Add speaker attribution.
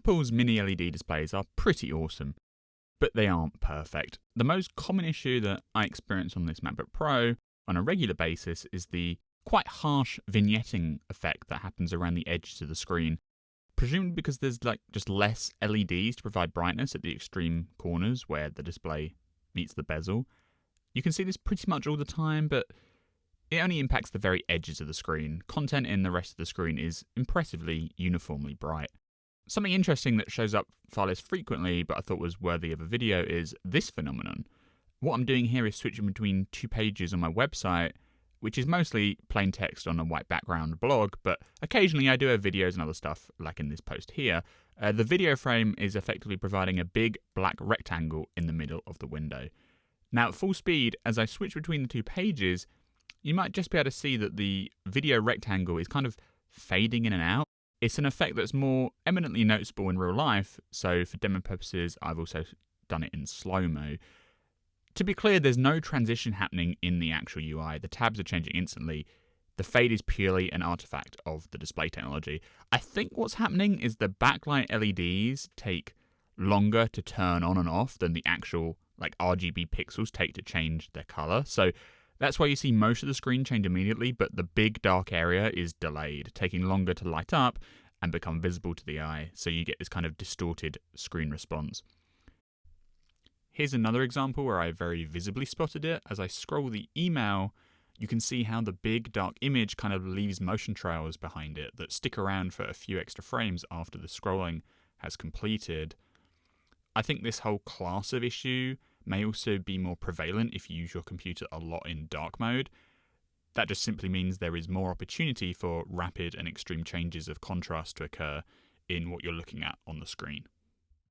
Speaker 1: Apple's mini LED displays are pretty awesome, but they aren't perfect. The most common issue that I experience on this MacBook Pro on a regular basis is the quite harsh vignetting effect that happens around the edges of the screen. Presumably because there's just less LEDs to provide brightness at the extreme corners where the display meets the bezel. You can see this pretty much all the time, but it only impacts the very edges of the screen. Content in the rest of the screen is impressively uniformly bright. Something interesting that shows up far less frequently, but I thought was worthy of a video, is this phenomenon. What I'm doing here is switching between two pages on my website, which is mostly plain text on a white background blog, but occasionally I do have videos and other stuff, like in this post here. The video frame is effectively providing a big black rectangle in the middle of the window. Now, at full speed, as I switch between the two pages, you might just be able to see that the video rectangle is kind of fading in and out. It's an effect that's more eminently noticeable in real life, so for demo purposes, I've also done it in slow-mo. To be clear, there's no transition happening in the actual UI. The tabs are changing instantly. The fade is purely an artifact of the display technology. I think what's happening is the backlight LEDs take longer to turn on and off than the actual RGB pixels take to change their color. So that's why you see most of the screen change immediately, but the big dark area is delayed, taking longer to light up and become visible to the eye. So you get this kind of distorted screen response. Here's another example where I very visibly spotted it. As I scroll the email, you can see how the big dark image kind of leaves motion trails behind it that stick around for a few extra frames after the scrolling has completed. I think this whole class of issue may also be more prevalent if you use your computer a lot in dark mode. That just simply means there is more opportunity for rapid and extreme changes of contrast to occur in what you're looking at on the screen.